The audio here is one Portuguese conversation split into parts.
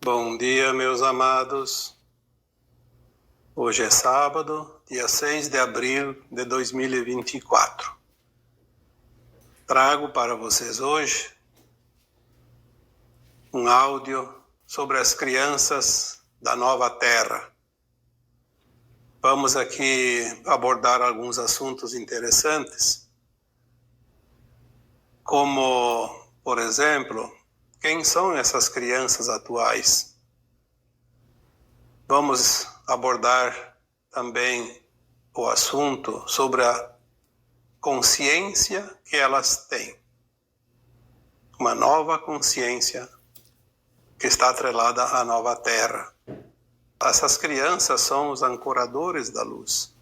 Bom dia, meus amados. Hoje é sábado, dia 6 de abril de 2024. Trago para vocês hoje um áudio sobre as crianças da nova terra. Vamos aqui abordar alguns assuntos interessantes, como, por exemplo, quem são essas crianças atuais? Vamos abordar também o assunto sobre a consciência que elas têm. Uma nova consciência que está atrelada à nova terra. Essas crianças são os ancoradores da luz.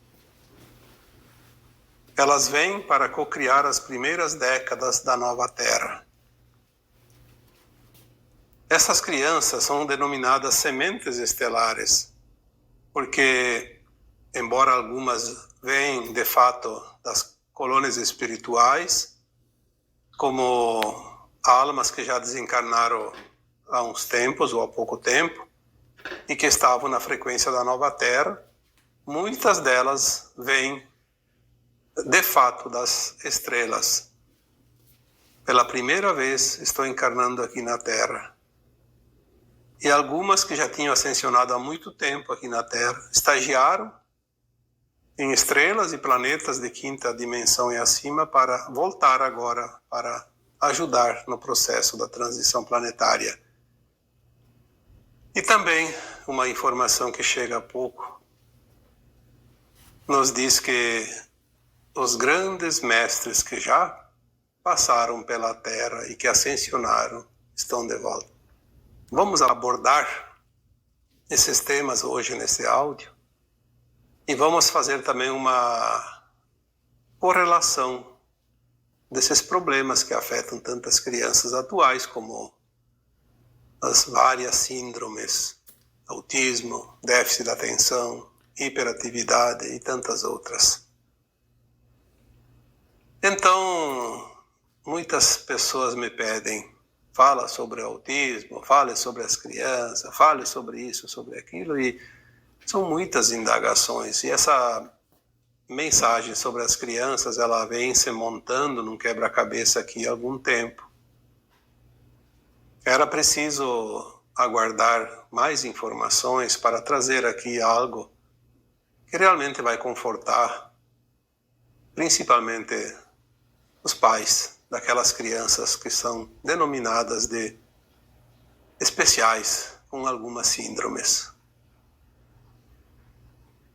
Elas vêm para cocriar as primeiras décadas da nova terra. Essas crianças são denominadas sementes estelares, porque, embora algumas venham de fato das colônias espirituais, como almas que já desencarnaram há uns tempos ou há pouco tempo, e que estavam na frequência da nova terra, muitas delas vêm de fato das estrelas. Pela primeira vez estou encarnando aqui na terra. E algumas que já tinham ascensionado há muito tempo aqui na Terra, estagiaram em estrelas e planetas de quinta dimensão e acima para voltar agora para ajudar no processo da transição planetária. E também uma informação que chega há pouco nos diz que os grandes mestres que já passaram pela Terra e que ascensionaram estão de volta. Vamos abordar esses temas hoje nesse áudio e vamos fazer também uma correlação desses problemas que afetam tantas crianças atuais como as várias síndromes, autismo, déficit da atenção, hiperatividade e tantas outras. Então, muitas pessoas me pedem: fala sobre o autismo, fale sobre as crianças, fale sobre isso, sobre aquilo, e são muitas indagações. E essa mensagem sobre as crianças, ela vem se montando num quebra-cabeça aqui há algum tempo. Era preciso aguardar mais informações para trazer aqui algo que realmente vai confortar, principalmente os pais daquelas crianças que são denominadas de especiais, com algumas síndromes.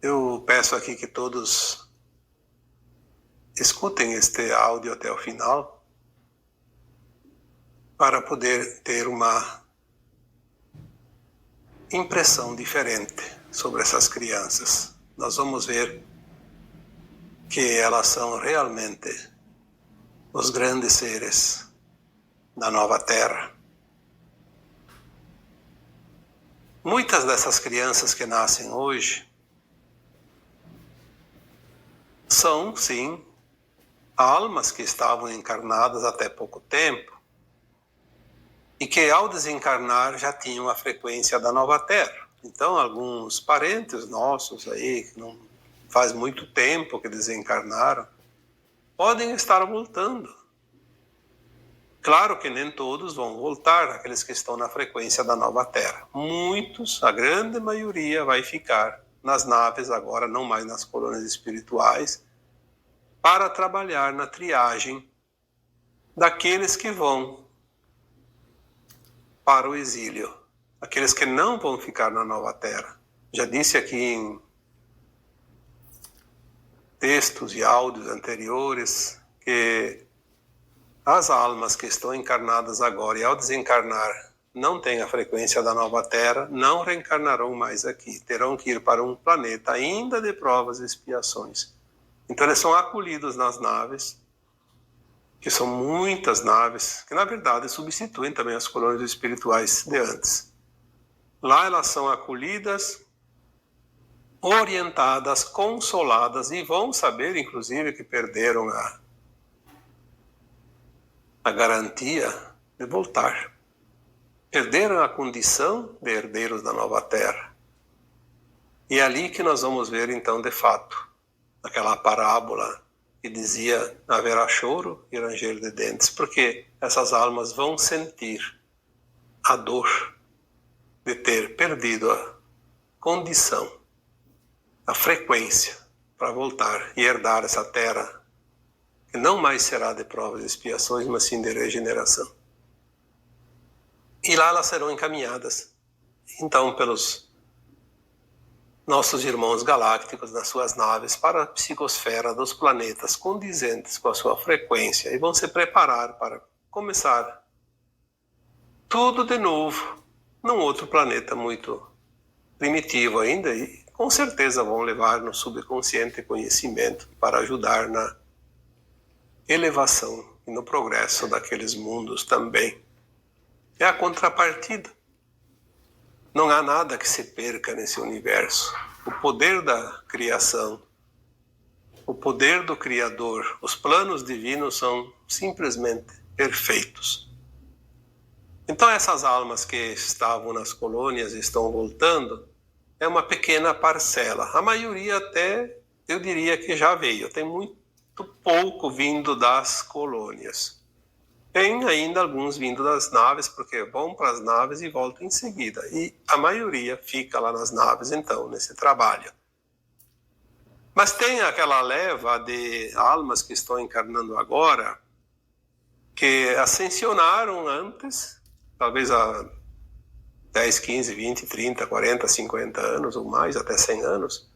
Eu peço aqui que todos escutem este áudio até o final, para poder ter uma impressão diferente sobre essas crianças. Nós vamos ver que elas são realmente os grandes seres da nova terra. Muitas dessas crianças que nascem hoje são, sim, almas que estavam encarnadas até pouco tempo e que, ao desencarnar, já tinham a frequência da nova terra. Então, alguns parentes nossos aí, que não faz muito tempo que desencarnaram, podem estar voltando. Claro que nem todos vão voltar, aqueles que estão na frequência da nova terra. Muitos, a grande maioria, vai ficar nas naves agora, não mais nas colônias espirituais, para trabalhar na triagem daqueles que vão para o exílio, aqueles que não vão ficar na nova terra. Já disse aqui em textos e áudios anteriores que as almas que estão encarnadas agora e ao desencarnar não têm a frequência da nova terra, não reencarnarão mais aqui, terão que ir para um planeta ainda de provas e expiações. Então eles são acolhidos nas naves, que são muitas naves, que na verdade substituem também as colônias espirituais de antes. Lá elas são acolhidas, orientadas, consoladas, e vão saber, inclusive, que perderam a garantia de voltar. perderam a condição de herdeiros da nova terra. E é ali que nós vamos ver, então, de fato, aquela parábola que dizia: haverá choro e ranger de dentes, porque essas almas vão sentir a dor de ter perdido a condição, a frequência para voltar e herdar essa terra, que não mais será de provas e expiações, mas sim de regeneração. E lá elas serão encaminhadas, então, pelos nossos irmãos galácticos nas suas naves para a psicosfera dos planetas condizentes com a sua frequência e vão se preparar para começar tudo de novo num outro planeta muito primitivo ainda, e com certeza vão levar no subconsciente conhecimento para ajudar na elevação e no progresso daqueles mundos também. É a contrapartida. Não há nada que se perca nesse universo. O poder da criação, o poder do Criador, os planos divinos são simplesmente perfeitos. Então essas almas que estavam nas colônias e estão voltando, é uma pequena parcela. A maioria até, eu diria que já veio. Tem muito pouco vindo das colônias. Tem ainda alguns vindo das naves, porque vão para as naves e voltam em seguida. E a maioria fica lá nas naves, então, nesse trabalho. Mas tem aquela leva de almas que estão encarnando agora, que ascensionaram antes, talvez há 10, 15, 20, 30, 40, 50 anos ou mais, até 100 anos,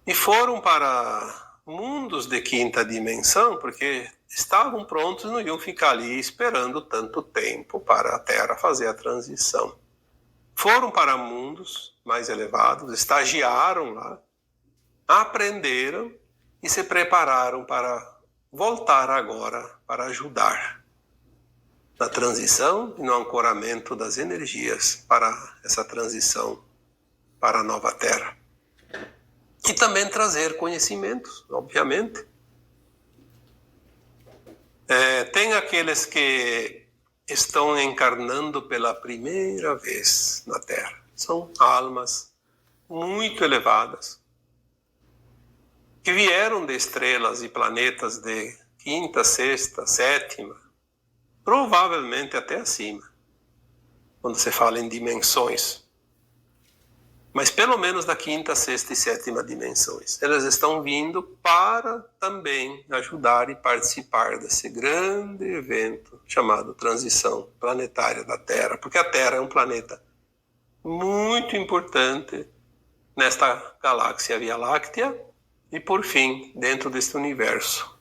e foram para mundos de quinta dimensão, porque estavam prontos e não iam ficar ali esperando tanto tempo para a Terra fazer a transição. Foram para mundos mais elevados, estagiaram lá, aprenderam e se prepararam para voltar agora para ajudar na transição e no ancoramento das energias para essa transição para a nova Terra. E também trazer conhecimentos, obviamente. Tem aqueles que estão encarnando pela primeira vez na Terra. São almas muito elevadas, que vieram de estrelas e planetas de quinta, sexta, sétima, provavelmente até acima, quando se fala em dimensões. Mas pelo menos da quinta, sexta e sétima dimensões. Elas estão vindo para também ajudar e participar desse grande evento chamado Transição Planetária da Terra, porque a Terra é um planeta muito importante nesta galáxia Via Láctea e, por fim, dentro deste universo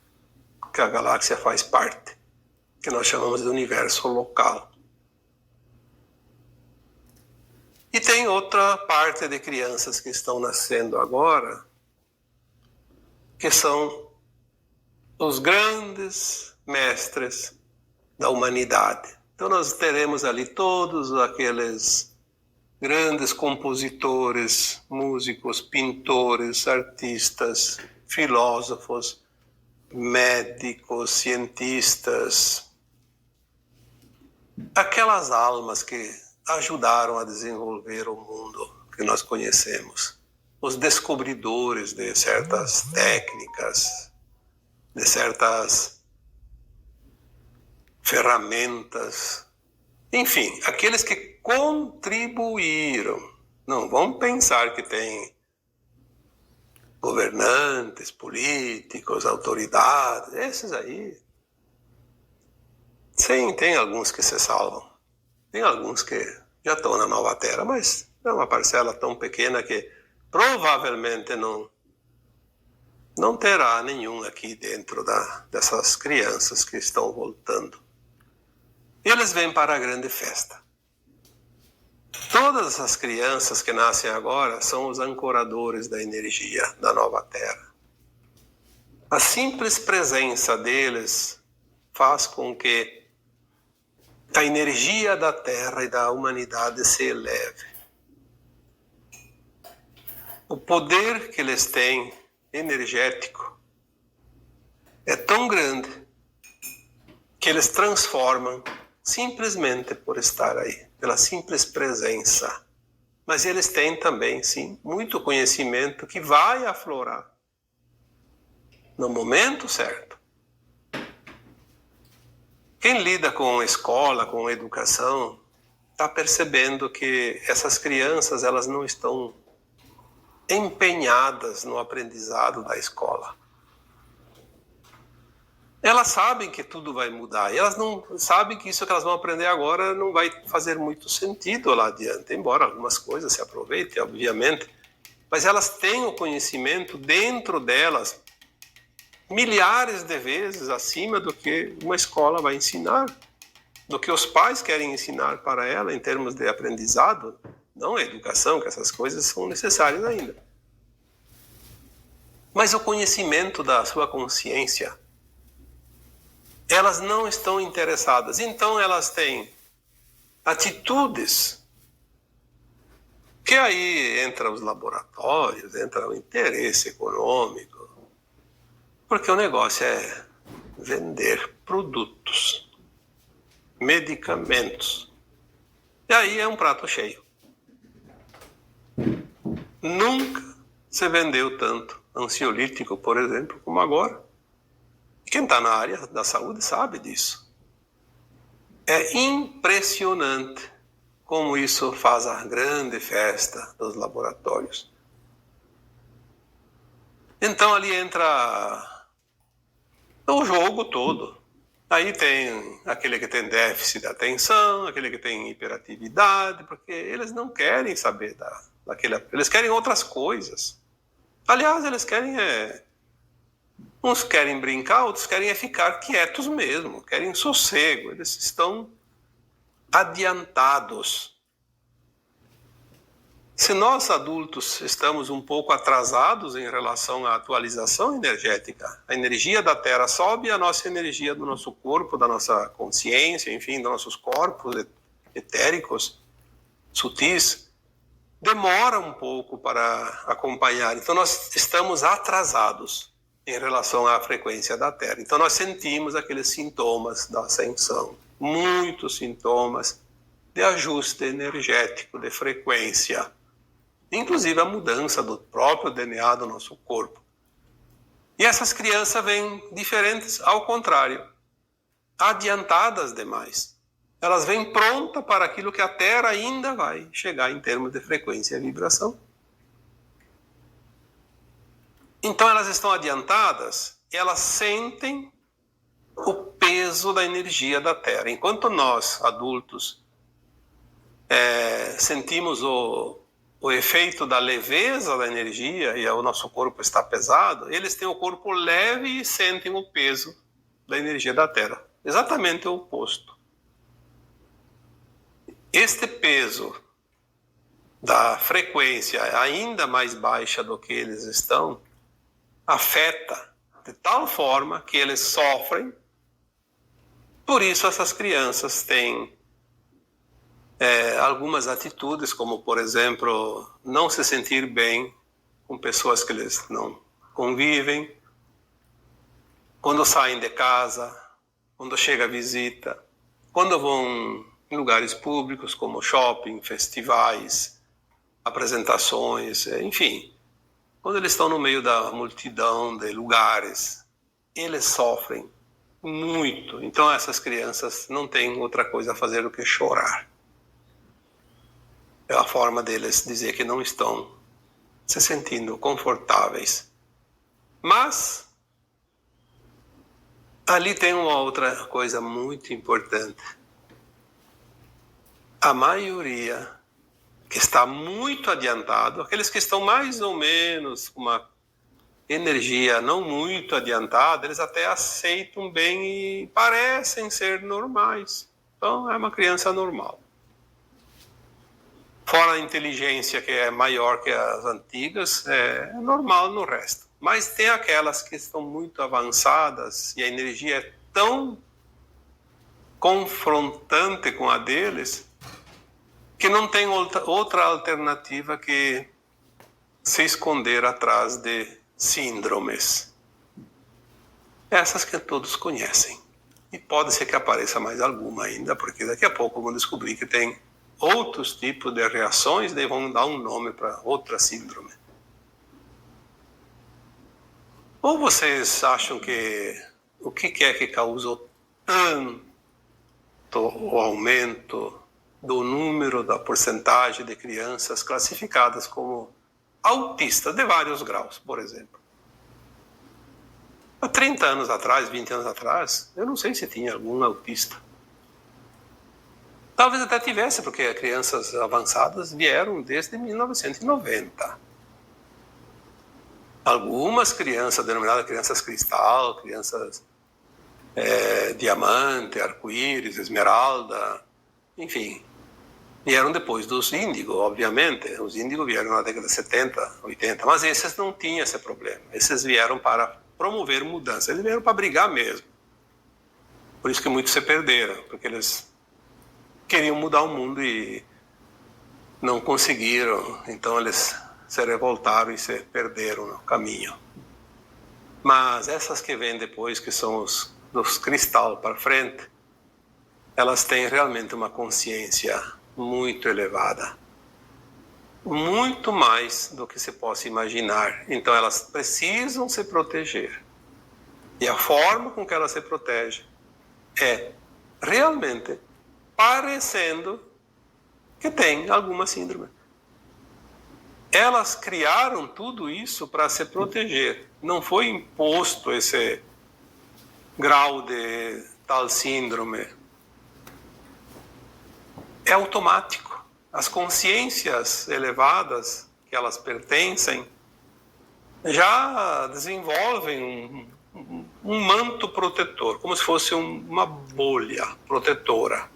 que a galáxia faz parte, que nós chamamos de universo local. E tem outra parte de crianças que estão nascendo agora, que são os grandes mestres da humanidade. Então nós teremos ali todos aqueles grandes compositores, músicos, pintores, artistas, filósofos, médicos, cientistas, aquelas almas que ajudaram a desenvolver o mundo que nós conhecemos. Os descobridores de certas técnicas, de certas ferramentas, enfim, aqueles que contribuíram. Não vamos pensar que tem governantes, políticos, autoridades, esses aí. Sim, tem alguns que se salvam. Tem alguns que já estão na nova Terra, mas é uma parcela tão pequena que provavelmente não terá nenhum aqui dentro dessas crianças que estão voltando. E eles vêm para a grande festa. Todas as crianças que nascem agora são os ancoradores da energia da nova Terra. A simples presença deles faz com que a energia da Terra e da humanidade se eleve. O poder que eles têm, energético, é tão grande que eles transformam simplesmente por estar aí, pela simples presença. Mas eles têm também, sim, muito conhecimento que vai aflorar no momento certo. Quem lida com escola, com educação, está percebendo que essas crianças, elas não estão empenhadas no aprendizado da escola. Elas sabem que tudo vai mudar, e elas não sabem que isso que elas vão aprender agora não vai fazer muito sentido lá adiante, embora algumas coisas se aproveitem, obviamente, mas elas têm o conhecimento dentro delas milhares de vezes acima do que uma escola vai ensinar, do que os pais querem ensinar para ela em termos de aprendizado, não a educação, que essas coisas são necessárias ainda. Mas o conhecimento da sua consciência, elas não estão interessadas. Então elas têm atitudes que aí entra os laboratórios, entra o interesse econômico, porque o negócio é vender produtos, medicamentos. E aí é um prato cheio. Nunca se vendeu tanto ansiolítico, por exemplo, como agora. E quem está na área da saúde sabe disso. É impressionante como isso faz a grande festa dos laboratórios. Então ali entra o jogo todo. Aí tem aquele que tem déficit de atenção, aquele que tem hiperatividade, porque eles não querem saber daquele... Eles querem outras coisas. Aliás, eles querem... uns querem brincar, outros querem ficar quietos mesmo, querem sossego. Eles estão adiantados. Se nós adultos estamos um pouco atrasados em relação à atualização energética, a energia da Terra sobe, a nossa energia do nosso corpo, da nossa consciência, enfim, dos nossos corpos etéricos, sutis, demora um pouco para acompanhar. Então nós estamos atrasados em relação à frequência da Terra. Então nós sentimos aqueles sintomas da ascensão, muitos sintomas de ajuste energético, de frequência, inclusive a mudança do próprio DNA do nosso corpo. E essas crianças vêm diferentes, ao contrário, adiantadas demais. Elas vêm prontas para aquilo que a Terra ainda vai chegar em termos de frequência e vibração. Então elas estão adiantadas e elas sentem o peso da energia da Terra. Enquanto nós, adultos, sentimos o efeito da leveza da energia e o nosso corpo está pesado, eles têm o corpo leve e sentem o peso da energia da Terra. Exatamente o oposto. Este peso da frequência ainda mais baixa do que eles estão afeta de tal forma que eles sofrem. Por isso essas crianças têm algumas atitudes, como por exemplo, não se sentir bem com pessoas que eles não convivem, quando saem de casa, quando chega a visita, quando vão em lugares públicos como shopping, festivais, apresentações, enfim, quando eles estão no meio da multidão de lugares, eles sofrem muito. Então essas crianças não têm outra coisa a fazer do que chorar. É a forma deles dizer que não estão se sentindo confortáveis. Mas ali tem uma outra coisa muito importante. A maioria que está muito adiantado, aqueles que estão mais ou menos com uma energia não muito adiantada, eles até aceitam bem e parecem ser normais. Então é uma criança normal. Fora a inteligência que é maior que as antigas, é normal no resto. Mas tem aquelas que estão muito avançadas e a energia é tão confrontante com a deles que não tem outra alternativa que se esconder atrás de síndromes. Essas que todos conhecem. e pode ser que apareça mais alguma ainda, porque daqui a pouco vão descobrir que tem outros tipos de reações, daí vão dar um nome para outra síndrome. Ou vocês acham que o que é que causou tanto o aumento do número, da porcentagem de crianças classificadas como autistas de vários graus, por exemplo? Há 30 anos atrás, 20 anos atrás, eu não sei se tinha algum autista. Talvez até tivesse, porque crianças avançadas vieram desde 1990. Algumas crianças, denominadas crianças cristal, crianças diamante, arco-íris, esmeralda, enfim, vieram depois dos índigo, obviamente. Os índigo vieram na década de 70, 80, mas esses não tinham esse problema. Esses vieram para promover mudança, eles vieram para brigar mesmo. Por isso que muitos se perderam, porque eles queriam mudar o mundo e não conseguiram, então eles se revoltaram e se perderam no caminho. Mas essas que vêm depois, que são os dos cristal para frente, elas têm realmente uma consciência muito elevada, muito mais do que se possa imaginar. Então elas precisam se proteger, e a forma com que elas se protegem é realmente parecendo que tem alguma síndrome. Elas criaram tudo isso para se proteger. Não foi imposto esse grau de tal síndrome. É automático. As consciências elevadas que elas pertencem já desenvolvem um manto protetor, como se fosse uma bolha protetora.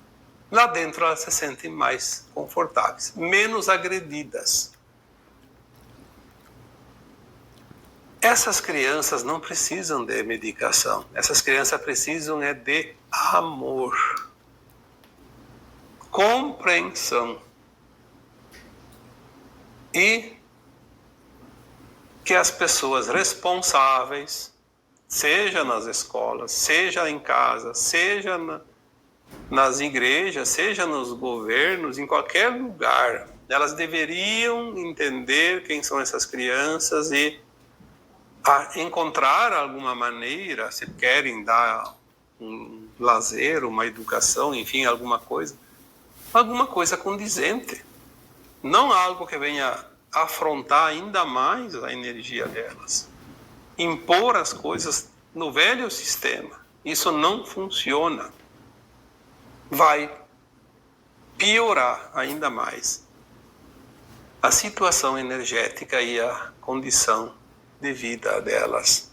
Lá dentro elas se sentem mais confortáveis, menos agredidas. Essas crianças não precisam de medicação. Essas crianças precisam de amor, compreensão e que as pessoas responsáveis, seja nas escolas, seja em casa, seja nas igrejas, seja nos governos, em qualquer lugar, elas deveriam entender quem são essas crianças e encontrar alguma maneira, se querem dar um lazer, uma educação, enfim, alguma coisa condizente. Não algo que venha afrontar ainda mais a energia delas. Impor as coisas no velho sistema. Isso não funciona. Vai piorar ainda mais a situação energética e a condição de vida delas.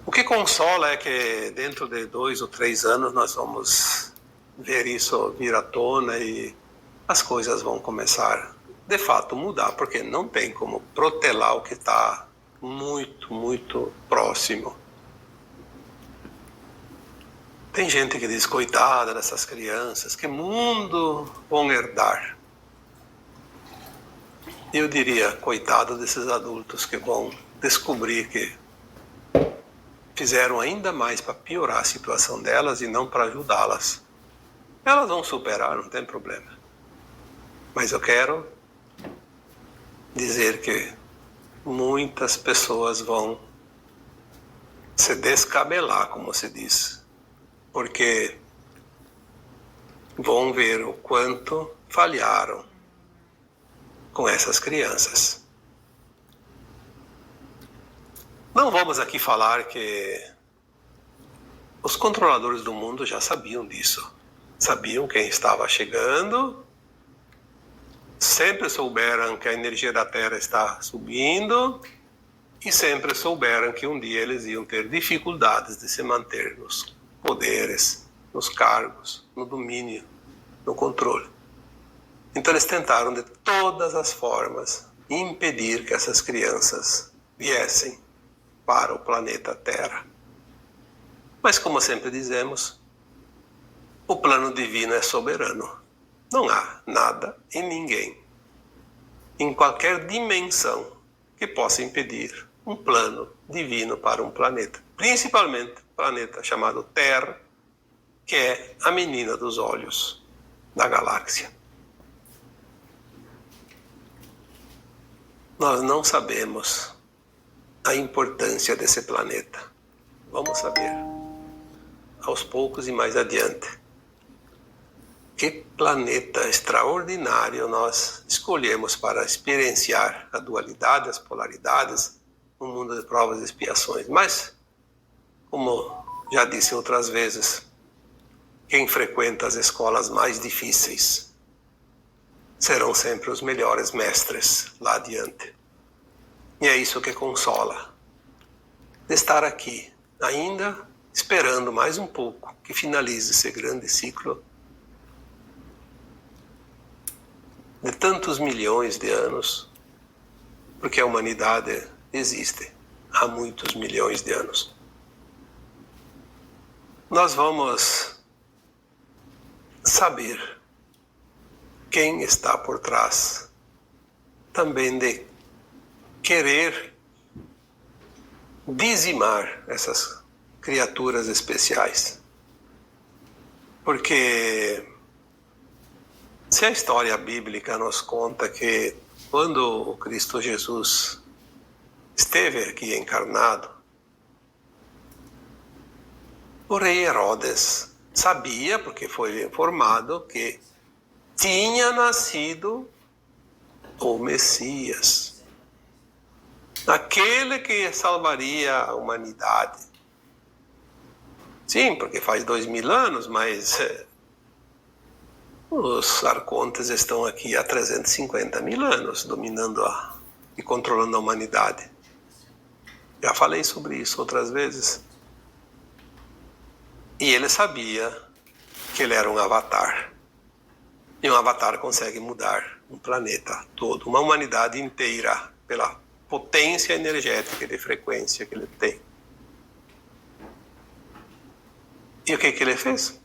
O que consola é que dentro de 2 ou 3 anos nós vamos ver isso vir à tona e as coisas vão começar de fato mudar, porque não tem como protelar o que está muito, muito próximo. Tem gente que diz, coitada dessas crianças, que mundo vão herdar? Eu diria, coitado desses adultos que vão descobrir que fizeram ainda mais para piorar a situação delas e não para ajudá-las. Elas vão superar, não tem problema. Mas eu quero dizer que muitas pessoas vão se descabelar, como se diz, porque vão ver o quanto falharam com essas crianças. Não vamos aqui falar que os controladores do mundo já sabiam disso. Sabiam quem estava chegando, sempre souberam que a energia da Terra está subindo e sempre souberam que um dia eles iam ter dificuldades de se manter nos poderes, nos cargos, no domínio, no controle. Então eles tentaram de todas as formas impedir que essas crianças viessem para o planeta Terra. Mas como sempre dizemos, o plano divino é soberano. Não há nada e ninguém, em qualquer dimensão, que possa impedir um plano divino para um planeta. principalmente o planeta chamado Terra, que é a menina dos olhos da galáxia. Nós não sabemos a importância desse planeta. Vamos saber aos poucos e mais adiante. Que planeta extraordinário nós escolhemos para experienciar a dualidade, as polaridades, no mundo de provas e expiações. Mas, como já disse outras vezes, quem frequenta as escolas mais difíceis serão sempre os melhores mestres lá adiante. E é isso que consola. De estar aqui, ainda esperando mais um pouco que finalize esse grande ciclo de tantos milhões de anos, porque a humanidade existe há muitos milhões de anos. Nós vamos saber quem está por trás também de querer dizimar essas criaturas especiais. Porque se a história bíblica nos conta que quando o Cristo Jesus esteve aqui encarnado, o rei Herodes sabia, porque foi informado, que tinha nascido o Messias, aquele que salvaria a humanidade. Sim, porque faz 2000 anos, mas os arcontes estão aqui há 350.000 anos, dominando e controlando a humanidade. Já falei sobre isso outras vezes. E ele sabia que ele era um avatar. E um avatar consegue mudar um planeta todo, uma humanidade inteira, pela potência energética e de frequência que ele tem. E o que ele fez?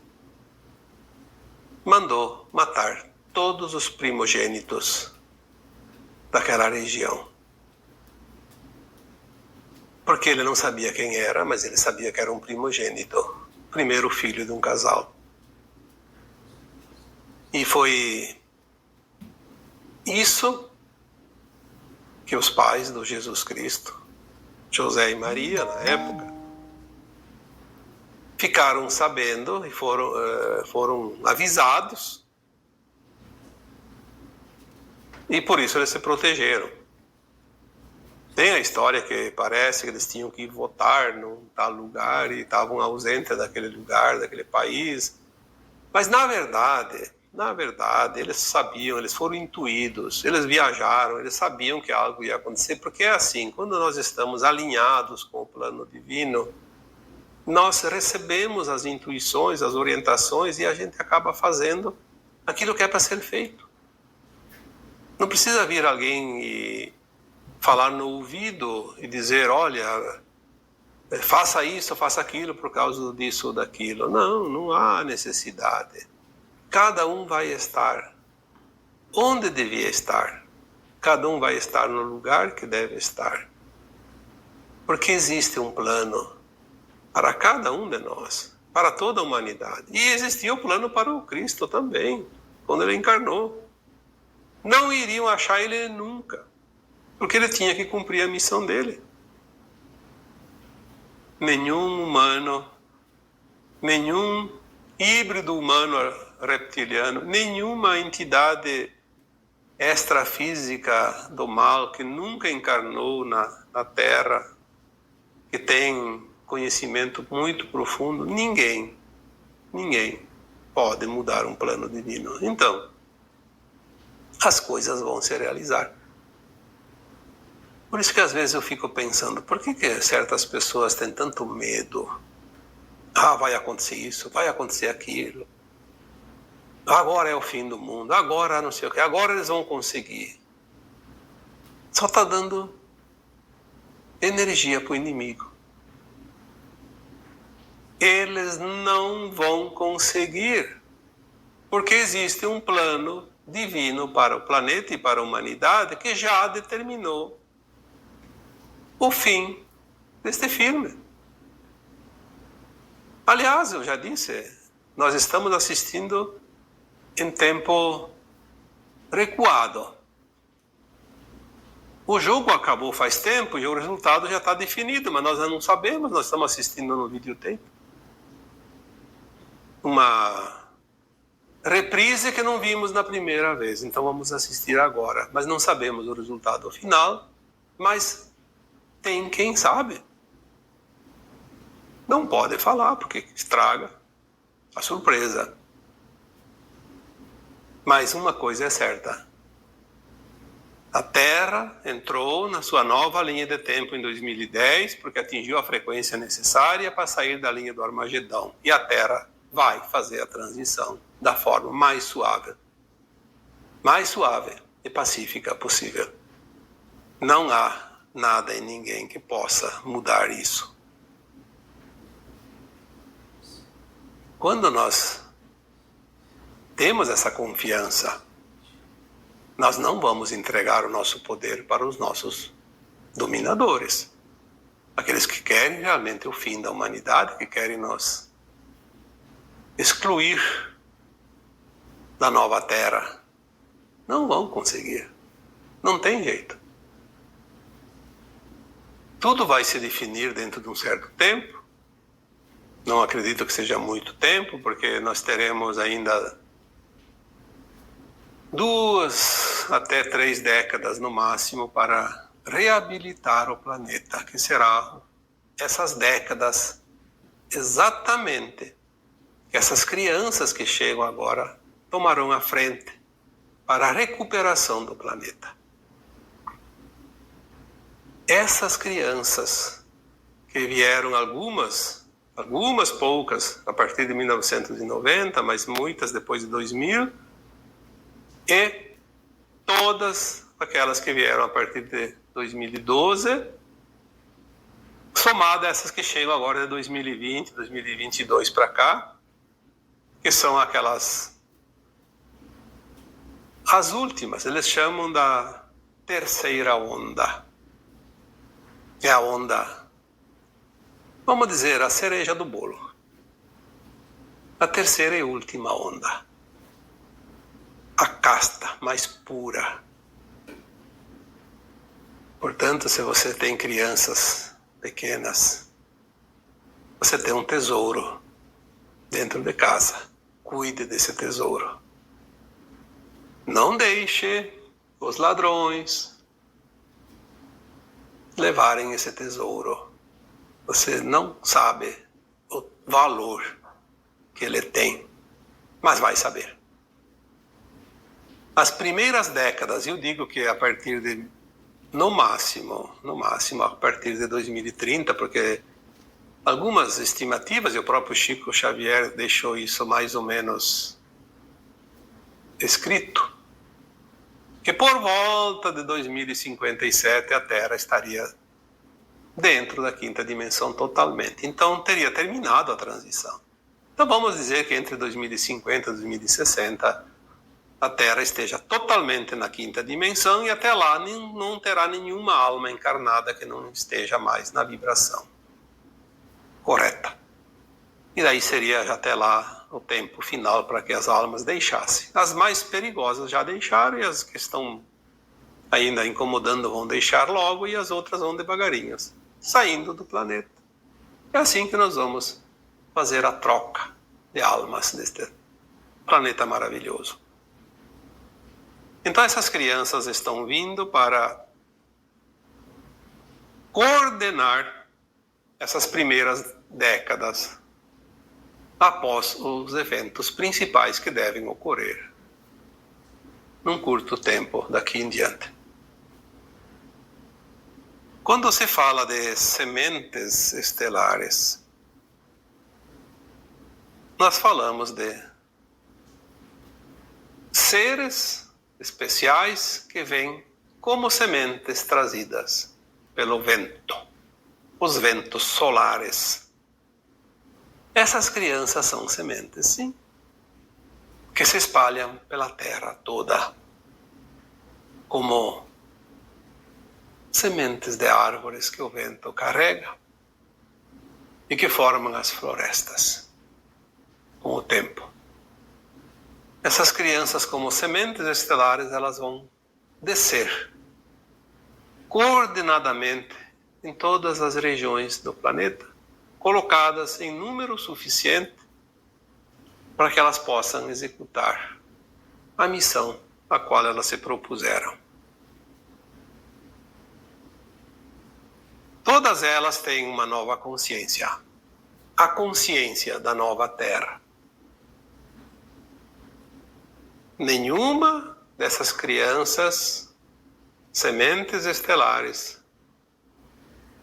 Mandou matar todos os primogênitos daquela região. Porque ele não sabia quem era, mas ele sabia que era um primogênito, primeiro filho de um casal. E foi isso que os pais do Jesus Cristo, José e Maria, na época, ficaram sabendo e foram avisados. E por isso eles se protegeram. Tem a história que parece que eles tinham que ir votar num tal lugar e estavam ausentes daquele lugar, daquele país. Mas na verdade, eles sabiam, eles foram intuídos, eles viajaram, eles sabiam que algo ia acontecer, porque é assim, quando nós estamos alinhados com o plano divino, nós recebemos as intuições, as orientações e a gente acaba fazendo aquilo que é para ser feito. Não precisa vir alguém e falar no ouvido e dizer, olha, faça isso, faça aquilo por causa disso ou daquilo. Não há necessidade. Cada um vai estar onde devia estar. Cada um vai estar no lugar que deve estar. Porque existe um plano para cada um de nós, para toda a humanidade. E existia o plano para o Cristo também, quando ele encarnou. Não iriam achar ele nunca, porque ele tinha que cumprir a missão dele. Nenhum humano, nenhum híbrido humano reptiliano, nenhuma entidade extrafísica do mal que nunca encarnou na Terra, que tem conhecimento muito profundo, ninguém pode mudar um plano divino. Então, as coisas vão se realizar. Por isso que às vezes eu fico pensando, por que certas pessoas têm tanto medo? Vai acontecer isso, vai acontecer aquilo. Agora é o fim do mundo, agora não sei o que, agora eles vão conseguir. Só está dando energia para o inimigo. Eles não vão conseguir, porque existe um plano divino para o planeta e para a humanidade que já determinou o fim deste filme. Aliás, eu já disse, nós estamos assistindo em tempo recuado. O jogo acabou faz tempo e o resultado já está definido, mas nós não sabemos, nós estamos assistindo no videotape. Uma reprise que não vimos na primeira vez, então vamos assistir agora. Mas não sabemos o resultado final, mas tem quem sabe. Não pode falar, porque estraga a surpresa. Mas uma coisa é certa. A Terra entrou na sua nova linha de tempo em 2010, porque atingiu a frequência necessária para sair da linha do Armagedão. E a Terra vai fazer a transição da forma mais suave e pacífica possível. Não há nada em ninguém que possa mudar isso. Quando nós temos essa confiança, nós não vamos entregar o nosso poder para os nossos dominadores. Aqueles que querem realmente o fim da humanidade, que querem nos excluir da nova terra. Não vão conseguir. Não tem jeito. Tudo vai se definir dentro de um certo tempo. Não acredito que seja muito tempo, porque nós teremos ainda 2 até 3 décadas no máximo para reabilitar o planeta, que será essas décadas exatamente que essas crianças que chegam agora tomarão a frente para a recuperação do planeta. Essas crianças que vieram algumas poucas a partir de 1990, mas muitas depois de 2000, e todas aquelas que vieram a partir de 2012, somada a essas que chegam agora de 2020, 2022 para cá, que são as últimas, eles chamam da terceira onda. É a onda, vamos dizer, a cereja do bolo. A terceira e última onda. A casta mais pura. Portanto, se você tem crianças pequenas, você tem um tesouro dentro de casa. Cuide desse tesouro. Não deixe os ladrões levarem esse tesouro. Você não sabe o valor que ele tem, mas vai saber. As primeiras décadas, eu digo que a partir de, no máximo, a partir de 2030, porque algumas estimativas, e o próprio Chico Xavier deixou isso mais ou menos escrito, que por volta de 2057 a Terra estaria dentro da quinta dimensão totalmente. Então teria terminado a transição. Então vamos dizer que entre 2050 e 2060 a Terra esteja totalmente na quinta dimensão e até lá não terá nenhuma alma encarnada que não esteja mais na vibração correta. E daí seria até lá o tempo final para que as almas deixassem. As mais perigosas já deixaram e as que estão ainda incomodando vão deixar logo e as outras vão devagarinho, saindo do planeta. É assim que nós vamos fazer a troca de almas deste planeta maravilhoso. Então essas crianças estão vindo para coordenar essas primeiras décadas após os eventos principais que devem ocorrer num curto tempo daqui em diante. Quando se fala de sementes estelares, nós falamos de seres especiais que vêm como sementes trazidas pelo vento, os ventos solares. Essas crianças são sementes, sim, que se espalham pela terra toda, como sementes de árvores que o vento carrega. e que formam as florestas com o tempo. Essas crianças, como sementes estelares, elas vão descer coordenadamente em todas as regiões do planeta, colocadas em número suficiente para que elas possam executar a missão a qual elas se propuseram. Todas elas têm uma nova consciência, a consciência da nova Terra. Nenhuma dessas crianças, sementes estelares,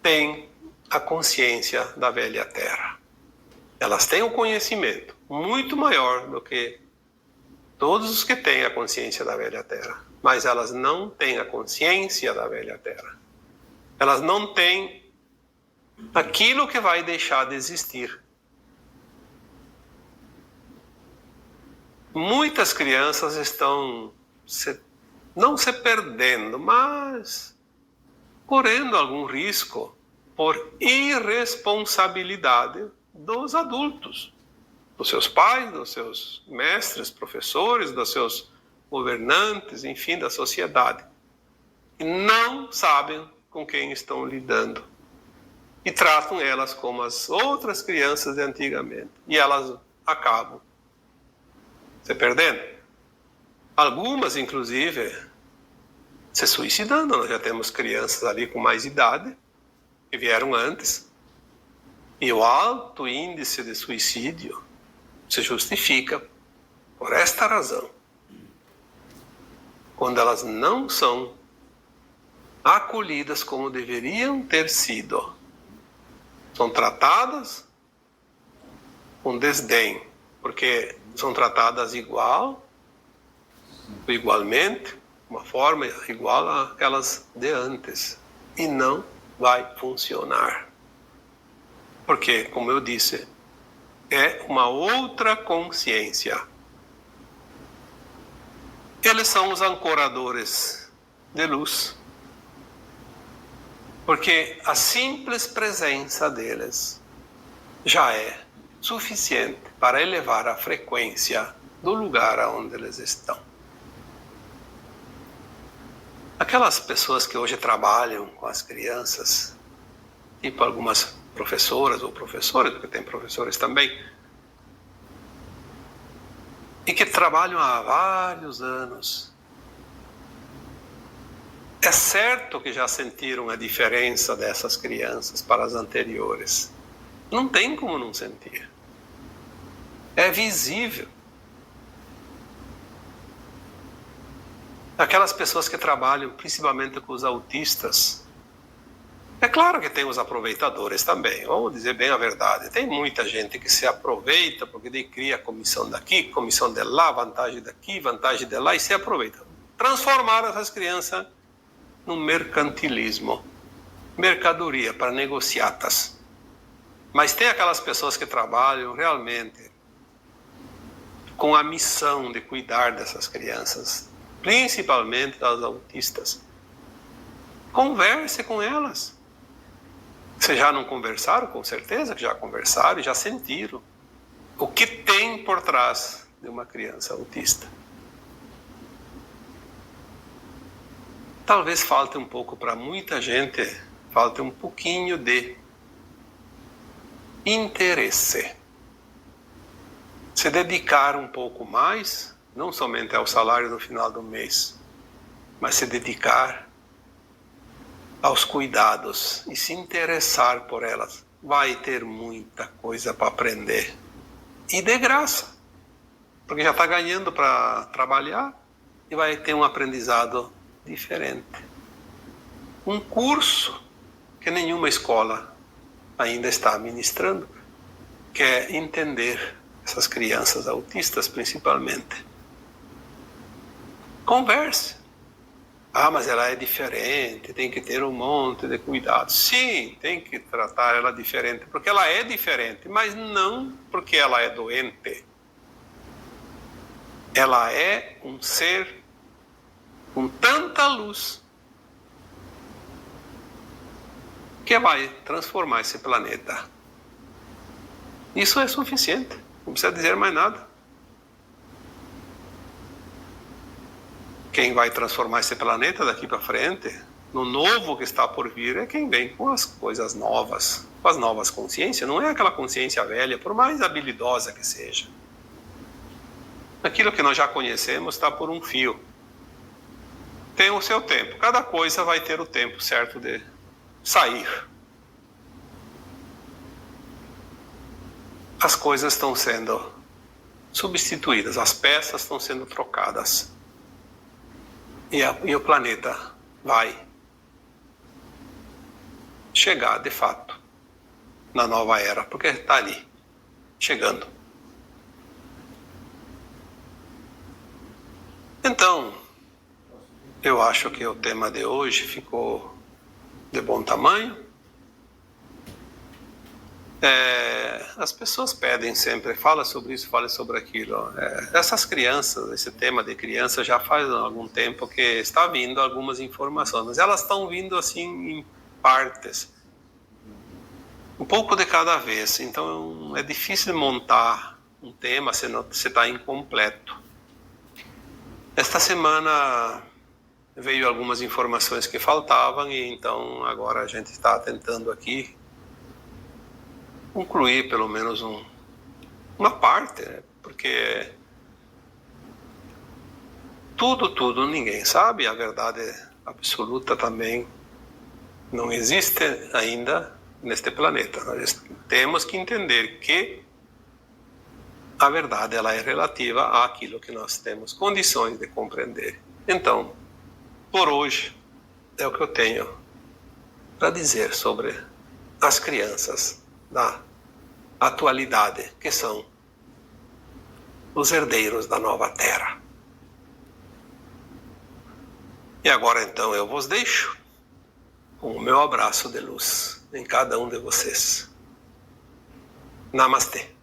tem a consciência da velha Terra. Elas têm um conhecimento muito maior do que todos os que têm a consciência da velha Terra, mas elas não têm a consciência da velha Terra. Elas não têm aquilo que vai deixar de existir. Muitas crianças estão não se perdendo, mas correndo algum risco por irresponsabilidade dos adultos, dos seus pais, dos seus mestres, professores, dos seus governantes, enfim, da sociedade. E não sabem com quem estão lidando. E tratam elas como as outras crianças de antigamente. E elas acabam se perdendo. Algumas, inclusive, se suicidando. Nós já temos crianças ali com mais idade, que vieram antes. E o alto índice de suicídio se justifica por esta razão. Quando elas não são acolhidas como deveriam ter sido, são tratadas com desdém, porque são tratadas igualmente, uma forma igual àquelas de antes, e não vai funcionar. Porque, como eu disse, é uma outra consciência. Eles são os ancoradores de luz, porque a simples presença deles já é suficiente para elevar a frequência do lugar onde eles estão. Aquelas pessoas que hoje trabalham com as crianças, tipo algumas professoras ou professores, porque tem professores também, e que trabalham há vários anos, é certo que já sentiram a diferença dessas crianças para as anteriores. Não tem como não sentir. É visível. Aquelas pessoas que trabalham principalmente com os autistas, é claro que tem os aproveitadores também, vamos dizer bem a verdade. Tem muita gente que se aproveita porque daí cria comissão daqui, comissão de lá, vantagem daqui, vantagem de lá, e se aproveita. Transformaram essas crianças num mercantilismo, mercadoria para negociatas. Mas tem aquelas pessoas que trabalham realmente com a missão de cuidar dessas crianças, principalmente das autistas. Converse com elas. Se já não conversaram, com certeza que já conversaram e já sentiram o que tem por trás de uma criança autista. Talvez falte um pouco para muita gente, falte um pouquinho de interesse. Se dedicar um pouco mais, não somente ao salário no final do mês, mas se dedicar aos cuidados e se interessar por elas. Vai ter muita coisa para aprender. E de graça. Porque já está ganhando para trabalhar e vai ter um aprendizado diferente. Um curso que nenhuma escola ainda está ministrando, que é entender essas crianças autistas principalmente. Converse. Ah, mas ela é diferente, tem que ter um monte de cuidado. Sim, tem que tratar ela diferente, porque ela é diferente, mas não porque ela é doente. Ela é um ser com tanta luz que vai transformar esse planeta. Isso é suficiente, não precisa dizer mais nada. Quem vai transformar esse planeta daqui para frente, no novo que está por vir, é quem vem com as coisas novas, com as novas consciências. Não é aquela consciência velha, por mais habilidosa que seja. Aquilo que nós já conhecemos está por um fio. Tem o seu tempo. Cada coisa vai ter o tempo certo de sair. As coisas estão sendo substituídas, as peças estão sendo trocadas. E o planeta vai chegar, de fato, na nova era, porque está ali, chegando. Então, eu acho que o tema de hoje ficou de bom tamanho. As pessoas pedem sempre, fala sobre isso, fala sobre aquilo. Essas crianças, esse tema de criança já faz algum tempo que está vindo algumas informações, mas elas estão vindo assim em partes, um pouco de cada vez. Então é difícil montar um tema se está incompleto. Esta semana veio algumas informações que faltavam e então agora a gente está tentando aqui concluir pelo menos uma parte, né? Porque tudo ninguém sabe, a verdade absoluta também não existe ainda neste planeta. Nós temos que entender que a verdade ela é relativa àquilo que nós temos condições de compreender. Então, por hoje, é o que eu tenho para dizer sobre as crianças da atualidade, que são os herdeiros da nova terra. E agora então eu vos deixo com o meu abraço de luz em cada um de vocês. Namastê.